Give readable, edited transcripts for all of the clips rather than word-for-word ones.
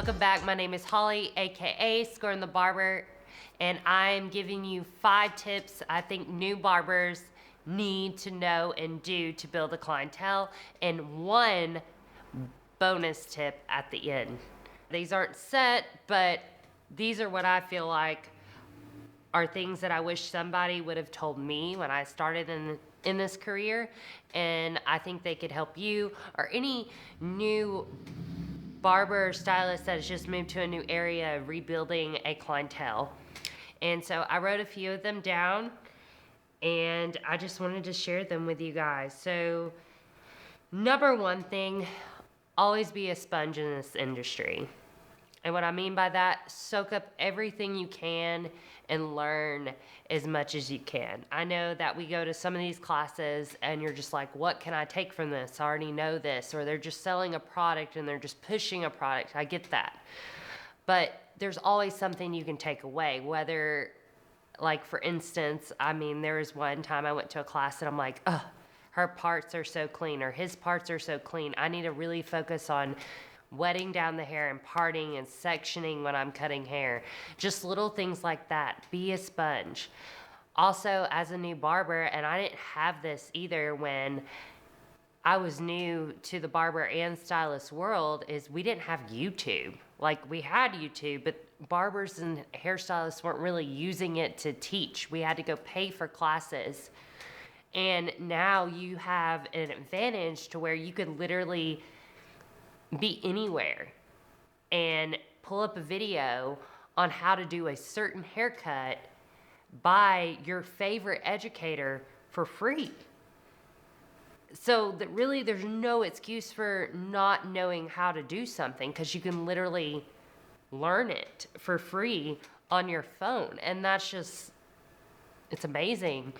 Welcome back. My name is Holly, aka Scoring the Barber, and I'm giving you 5 tips I think new barbers need to know and do to build a clientele, and 1 bonus tip at the end. These aren't set, but these are what I feel like are things that I wish somebody would have told me when I started in this career, and I think they could help you or any new barber or stylist that has just moved to a new area rebuilding a clientele. And so I wrote a few of them down, and I just wanted to share them with you guys. So number 1 thing, always be a sponge in this industry. And what I mean by that, soak up everything you can and learn as much as you can. I know that we go to some of these classes and you're just like, what can I take from this? I already know this. Or they're just selling a product and they're just pushing a product. I get that. But there's always something you can take away, whether, like for instance, I mean, there was one time I went to a class and I'm like, ugh, her parts are so clean or his parts are so clean. I need to really focus on wetting down the hair and parting and sectioning when I'm cutting hair. Just little things like that. Be a sponge. Also, as a new barber, and I didn't have this either when I was new to the barber and stylist world, is we didn't have YouTube. Like, we had YouTube, but barbers and hairstylists weren't really using it to teach. We had to go pay for classes. And now you have an advantage to where you could literally be anywhere and pull up a video on how to do a certain haircut by your favorite educator for free. So that really there's no excuse for not knowing how to do something, because you can literally learn it for free on your phone. And that's just, it's amazing.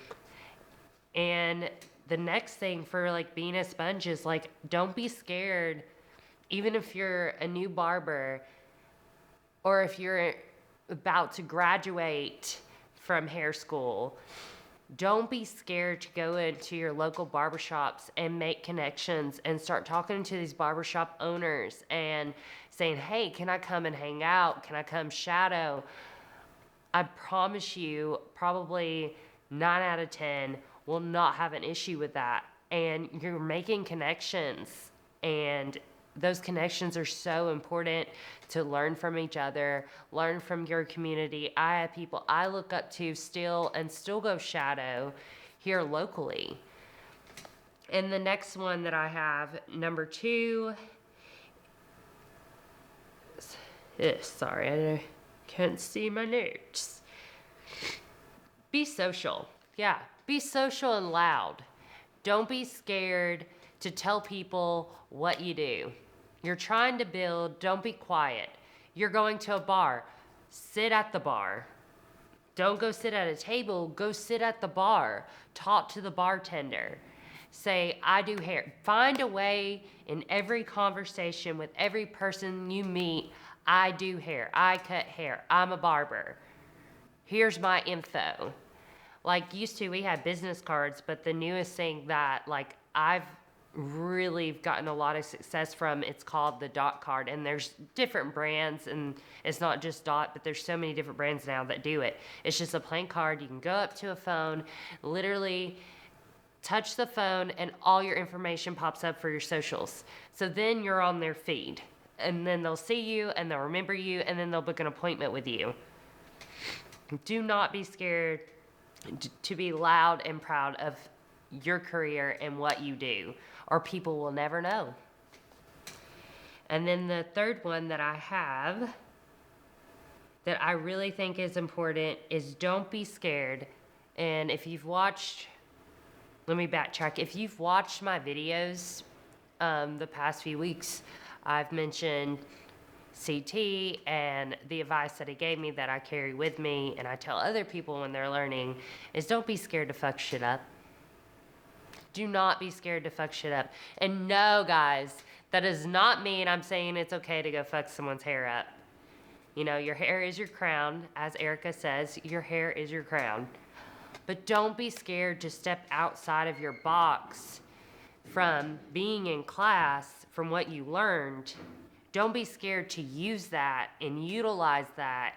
And the next thing for like being a sponge is like, don't be scared. Even if you're a new barber or if you're about to graduate from hair school, don't be scared to go into your local barbershops and make connections and start talking to these barbershop owners and saying, hey, can I come and hang out? Can I come shadow? I promise you, probably 9 out of 10 will not have an issue with that. And you're making connections, and those connections are so important to learn from each other, learn from your community. I have people I look up to still go shadow here locally. And the next one that I have, number 2, sorry, I can't see my notes. Be social. Yeah, be social and loud. Don't be scared to tell people what you do. You're trying to build, don't be quiet. You're going to a bar, sit at the bar. Don't go sit at a table, go sit at the bar. Talk to the bartender. Say, I do hair. Find a way in every conversation with every person you meet, I do hair, I cut hair, I'm a barber. Here's my info. Like used to, we had business cards, but the newest thing that like I've really gotten a lot of success from, it's called the Dot card, and there's different brands, and it's not just Dot, but there's so many different brands now that do it. It's just a plain card. You can go up to a phone, literally touch the phone, and all your information pops up for your socials. So then you're on their feed, and then they'll see you and they'll remember you, and then they'll book an appointment with you. Do not be scared to be loud and proud of your career and what you do, or people will never know. And then the third one that I have that I really think is important is don't be scared. And if you've watched, let me backtrack. If you've watched my videos the past few weeks, I've mentioned CT and the advice that he gave me that I carry with me and I tell other people when they're learning is don't be scared to fuck shit up. Do not be scared to fuck shit up. And no, guys, that does not mean I'm saying it's okay to go fuck someone's hair up. You know, your hair is your crown. As Erica says, your hair is your crown. But don't be scared to step outside of your box from being in class, from what you learned, Don't be scared to use that and utilize that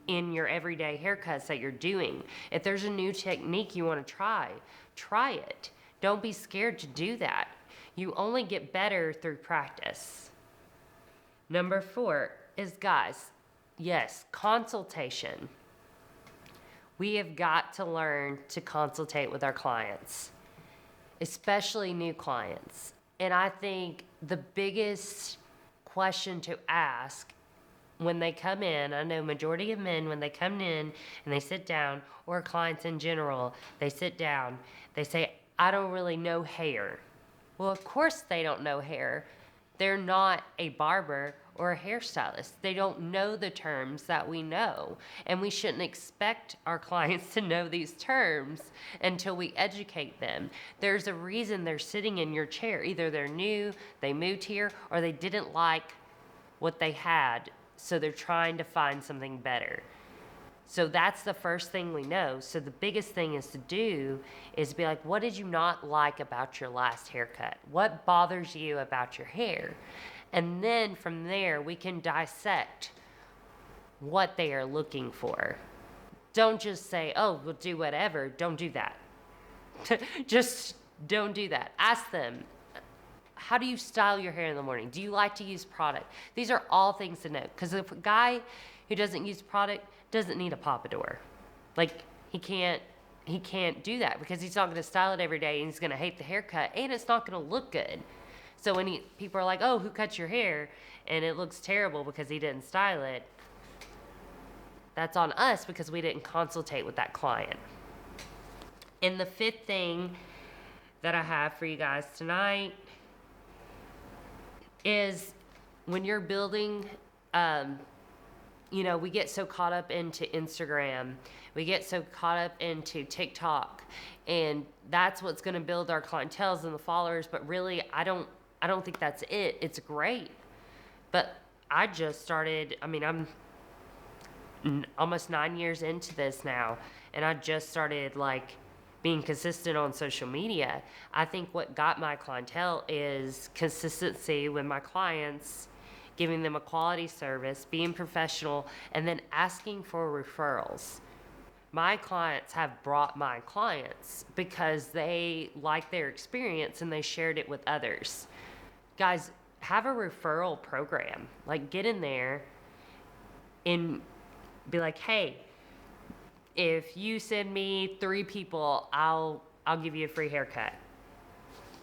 in your everyday haircuts that you're doing. If there's a new technique you want to try it. Don't be scared to do that. You only get better through practice. Number 4 is, guys, yes, consultation. We have got to learn to consultate with our clients, especially new clients. And I think the biggest question to ask when they come in, I know majority of men, when they come in and they sit down, or clients in general, they sit down, they say, I don't really know hair. Well, of course they don't know hair. They're not a barber or a hairstylist. They don't know the terms that we know. And we shouldn't expect our clients to know these terms until we educate them. There's a reason they're sitting in your chair. Either they're new, they moved here, or they didn't like what they had, so they're trying to find something better. So that's the first thing we know. So the biggest thing is to do is be like, what did you not like about your last haircut? What bothers you about your hair? And then from there, we can dissect what they are looking for. Don't just say, oh, we'll do whatever. Don't do that. Just don't do that. Ask them, how do you style your hair in the morning? Do you like to use product? These are all things to know. Because if a guy who doesn't use product doesn't need a pompadour. Like, he can't do that because he's not going to style it every day, and he's going to hate the haircut, and it's not going to look good. So when people are like, oh, who cut your hair? And it looks terrible because he didn't style it, that's on us because we didn't consultate with that client. And the 5th thing that I have for you guys tonight is when you're building, we get so caught up into Instagram. We get so caught up into TikTok. And that's what's going to build our clientele and the followers. But really, I don't think that's it. It's great. But I just started, I'm almost 9 years into this now. And I just started being consistent on social media. I think what got my clientele is consistency with my clients, giving them a quality service, being professional, and then asking for referrals. My clients have brought my clients because they like their experience and they shared it with others. Guys, have a referral program. Get in there and be like, hey, if you send me 3 people, I'll give you a free haircut.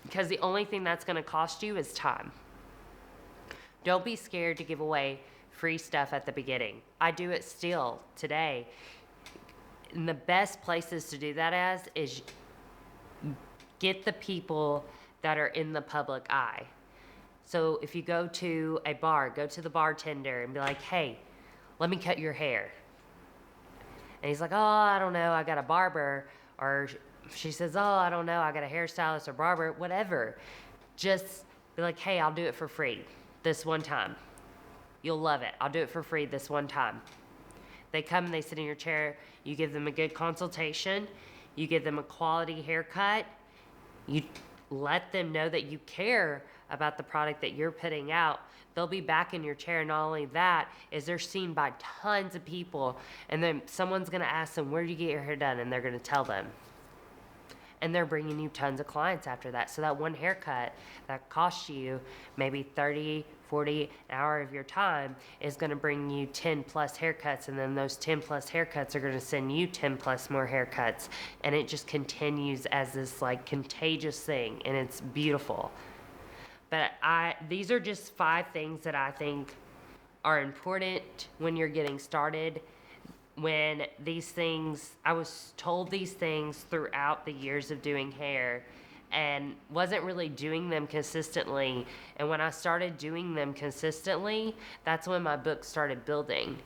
Because the only thing that's going to cost you is time. Don't be scared to give away free stuff at the beginning. I do it still today. And the best places to do that is get the people that are in the public eye. So if you go to a bar, go to the bartender and be like, hey, let me cut your hair. And he's like, oh, I don't know, I got a barber. Or she says, oh, I don't know, I got a hairstylist or barber, whatever. Just be like, hey, I'll do it for free this one time. You'll love it. I'll do it for free this one time. They come and they sit in your chair. You give them a good consultation. You give them a quality haircut. You let them know that you care about the product that you're putting out. They'll be back in your chair. Not only that, is they're seen by tons of people, and then someone's going to ask them, where do you get your hair done? And they're going to tell them. And they're bringing you tons of clients after that. So that one haircut that costs you maybe 30, 40 an hour of your time is going to bring you 10 plus haircuts. And then those 10 plus haircuts are going to send you 10 plus more haircuts. And it just continues as this contagious thing. And it's beautiful. But these are just 5 things that I think are important when you're getting started. When I was told these things throughout the years of doing hair and wasn't really doing them consistently. And when I started doing them consistently, that's when my book started building.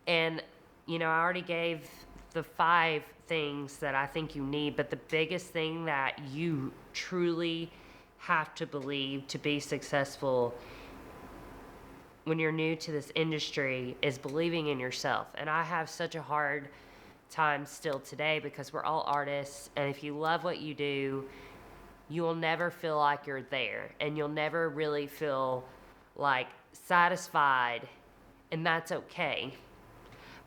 And, I already gave the 5 things that I think you need, but the biggest thing that you truly have to believe to be successful when you're new to this industry is believing in yourself. And I have such a hard time still today because we're all artists, and if you love what you do, you will never feel like you're there, and you'll never really feel satisfied, and that's okay.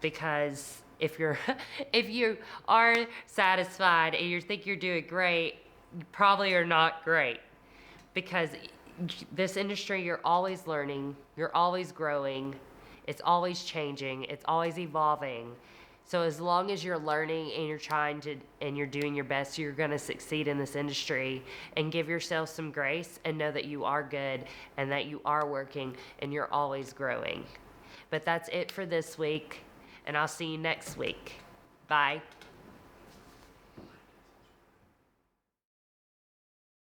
Because if you're if you are satisfied and you think you're doing great, you probably are not great. Because this industry, you're always learning, you're always growing, it's always changing, it's always evolving. So as long as you're learning and you're trying to and you're doing your best, you're going to succeed in this industry. And give yourself some grace and know that you are good and that you are working and you're always growing. But that's it for this week, and I'll see you next week. Bye.